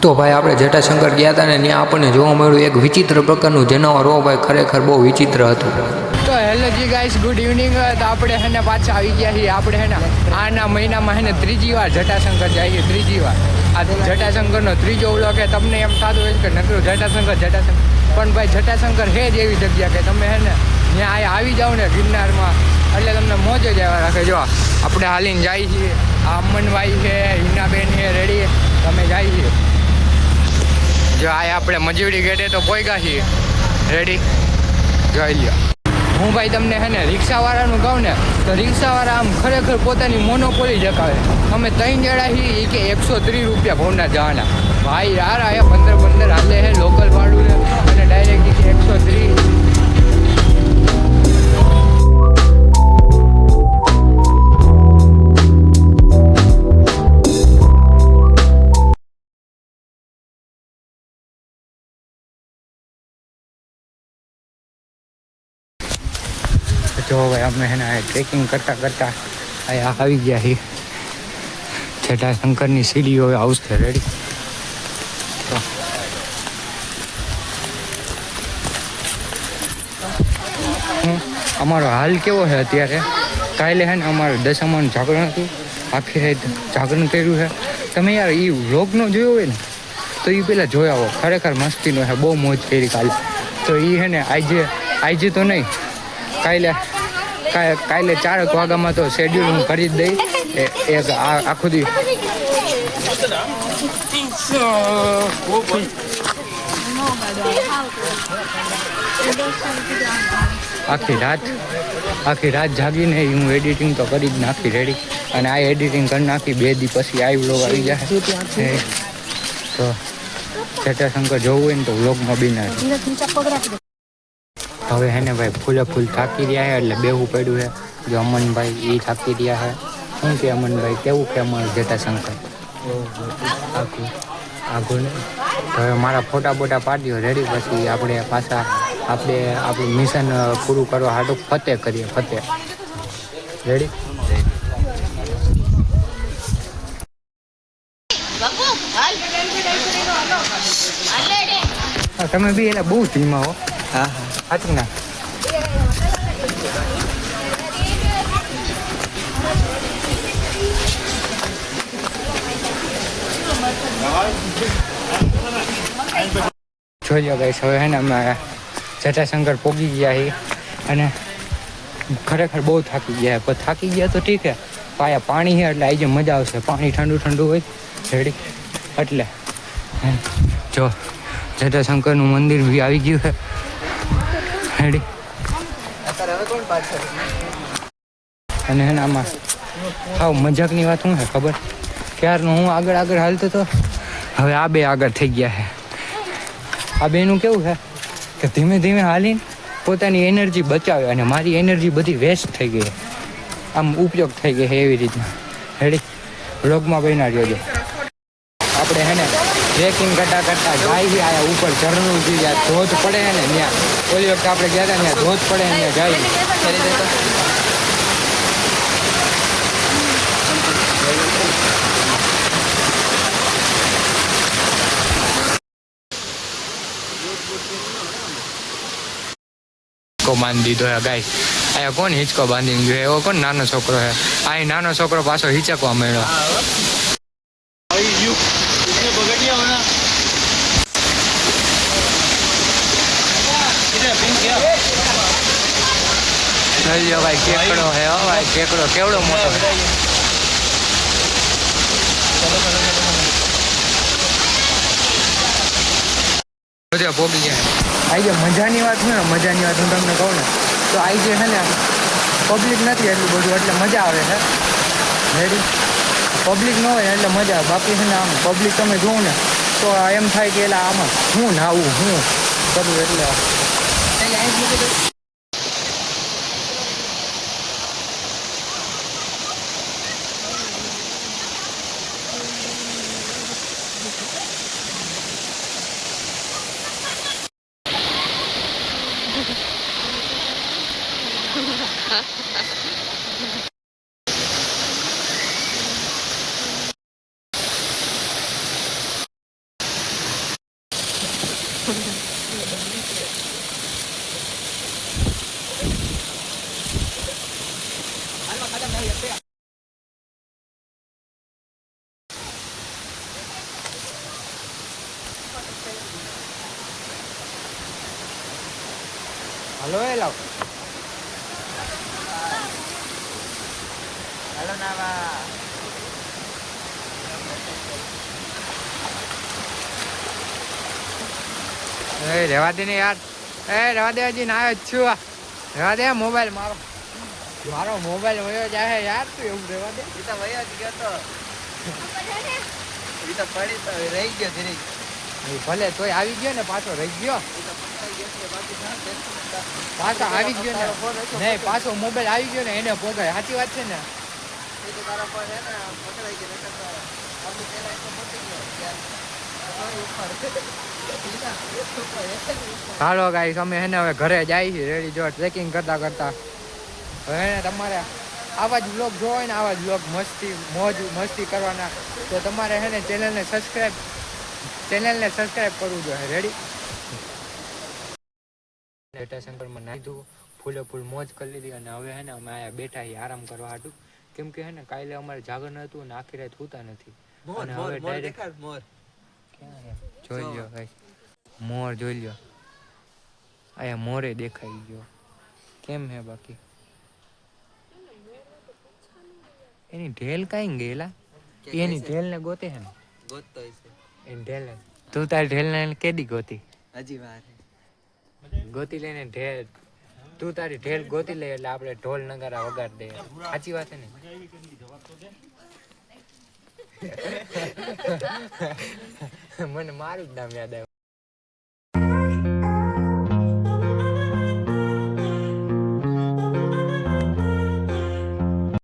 તો ભાઈ આપણે જટાશંકર ગયા હતા ને ત્યાં આપણને જોવા મળ્યું એક વિચિત્ર પ્રકારનું જનાવર. હો ભાઈ, ખરેખર બહુ વિચિત્ર હતું. તો હેલો જી ગાઈસ, ગુડ ઇવનિંગ. તો આપણે હે ને પાછા આવી ગયા છીએ. આપણે હે ને આના મહિનામાં હે ને ત્રીજી વાર જટાશંકર જઈએ, ત્રીજી વાર. આ જટાશંકરનો ત્રીજો વ્લોગ કે તમને એમ થતું હોય કે નકરું જટાશંકર. પણ ભાઈ જટાશંકર છે જ એવી જગ્યા કે તમે હે ને ત્યાં આવી જાઓ ને ગિરનારમાં એટલે તમને મોજ જ આવ્યા રાખે. જો આપણે હાલીને જઈએ છીએ. આ અમનભાઈ છે, હિનાબેન છે, રેડી તમે જાય છીએ. જો આ આપણે મજૂરી ગેટે તો પહોંચ્યા છીએ, રેડી જોઈ લ્યો. હું ભાઈ તમને હે ને રિક્ષાવાળાનું કહું ને તો રિક્ષાવાળા આમ ખરેખર પોતાની મોનોપોલી જકાવે. અમે 3 જણા છીએ કે 130 રૂપિયા ભવના જવાના. ભાઈ યાર આયા 15 હાલે છે લોકલ ભાડું અને ડાયરેક્ટ 130. જો ભાઈ અમે હે ને ટ્રેકિંગ કરતાં અહીંયા આવી ગયા છીએ. જટાશંકરની સીડીઓ આવશે, રેડી. તો અમારો હાલ કેવો છે અત્યારે? કાલે હે ને અમારું દશામાનું જાગરણ હતું, આખી રાત જાગરણ કર્યું છે. તમે યાર એ વ્લોગ ન જોયો હોય ને તો એ પહેલાં જોઈ આવો. ખરેખર મસ્તીનો છે, બહુ મોજ કરી કાલે. તો એ હે ને આજે તો નહીં, કાલે 4 વાગ્યામાં તો શેડ્યુલ હું કરી જ દઈ. એક આખું દી આખી રાત જાગીને હું એડિટિંગ તો કરી જ નાખી, રેડી. અને આ એડિટિંગ કરી નાખી 2 દી પછી આ વ્લોગ આવી જાય. તો જટાશંકર જોવું હોય ને તો વ્લોગમાં બી ના. હવે હે ને ભાઈ ફૂલ થાકી રહ્યા છે એટલે બેહવું પડ્યું છે. જો અમનભાઈ એ થાકી રહ્યા છે. શું કે અમનભાઈ, કેવું કે અમારું જટાશંકર આગળ ને હવે મારા ફોટા પાડ્યો, રેડી. પછી આપણે પાછા આપણું મિશન પૂરું કરવા હાટું ફતેહ કરીએ, રેડી. તમે બી એટલે બહુ ધીમા હો. હા સાચું ના. જોઈ ગાઈસ, હવે હે ને અમે જટાશંકર પહોંચી ગયા છીએ અને ખરેખર બહુ થાકી ગયા. પણ થાકી ગયા તો ઠીક છે, પાયા પાણી છે એટલે આજે મજા આવશે. પાણી ઠંડુ હોય, રેડી. એટલે જો જટાશંકરનું મંદિર બી આવી ગયું છે, રેડી. અને હે ને આમાં હાવ મજાકની વાત શું છે ખબર? ક્યારનો હું આગળ હાલતો હતો, હવે આ બે આગળ થઈ ગયા છે. આ બેનું કેવું છે કે ધીમે ધીમે હાલીને પોતાની એનર્જી બચાવે અને મારી એનર્જી બધી વેસ્ટ થઈ ગઈ, આમ ઉપયોગ થઈ ગઈ છે એવી રીતના, રેડી. વ્લોગમાં બન્યા રહેજો. આપણે હે ને ટ્રેકિંગ કરતા જાય આયા ઉપર ઝરણું જે ધોધ પડે ને ત્યાં. ઓલી વખતે આપણે ગયા હતા ત્યાં ધોધ પડે ને ત્યાં જાય. બાંધી દીધો હે ગાય. અહીંયા કોણ હિંચકો બાંધીને ગયો? એવો કોણ નાનો છોકરો છે? અહીં નાનો છોકરો પાછો હિંચકવા મળ્યો. ભાઈ કેકડો હે, ભાઈ કેકડો કેવડો મોટો છે. ભોગી જાય. આજે મજાની વાત હું તમને કહું ને તો આજે છે ને પબ્લિક નથી એટલું બધું, એટલે મજા આવે છે, રેડી. પબ્લિક ન હોય એટલે મજા આવે. બાકી છે ને આમ પબ્લિક તમે જોવો ને તો એમ થાય કે એટલે આમાં હું નાવું હું કરું એટલે હલો એ લાવ હાલો નાવા રેવા દે ને યાર રેવા દે હજી ના આવ્યો જ છું રેવા દે મોબાઈલ મારો મોબાઈલ વયો જાય યાર તું એવું રેવા દે એ તો વયો જ ગયો તો એ તો પડી તો રહી ગયો ધીરે ભલે તોય આવી ગયો ને પાછો રહી ગયો પાછો આવી ગયો ને નહીં પાછો મોબાઈલ આવી ગયો ને એને પોગાય સાચી વાત છે ને તારા પર હે ને પકડાઈ ગયો આપણી પેલા એક પકડી ગયો હાલો ગાઈસ અમે હે ને હવે ઘરે જાય છીએ રેડી જો ટ્રેકિંગ કરતા કરતા હવે ને તમારે આવા જ બ્લોગ જોવો હોય ને આવા જ બ્લોગ મસ્તી કરવાના તો તમારે હે ને ચેનલને સબસ્ક્રાઈબ કરવું જોઈએ રેડી જટાશંકરમાં નાખ્યું ફૂલે મોજ કરી લીધી અને હવે હે ને અમે આયા બેઠા છીએ આરામ કરવા હાટું કેમ કે હે ને કાલે અમારે જાગરણ હતું અને આખી રાત સૂતા નથી અને હવે ડાયરેક્ટ મોર જોઈ લ્યો ભાઈ મોર જોઈ લ્યો આયા મોરે દેખાઈ ગયો કેમ હે બાકી એની ઢેલ કઈ ગયેલા એની ઢેલ ને ગોતે હે ને ગોતતો હશે એની ઢેલ તું તારી ઢેલ ને કેદી ગોતી હજી વાર ગોતી લઈને ઢેલ તું તારી ઢેલ ગોતી લે એટલે આપણે ઢોલ નગારા વગાડ દે સાચી વાત છે ને મને મારું જ નામ યાદ આવ્યું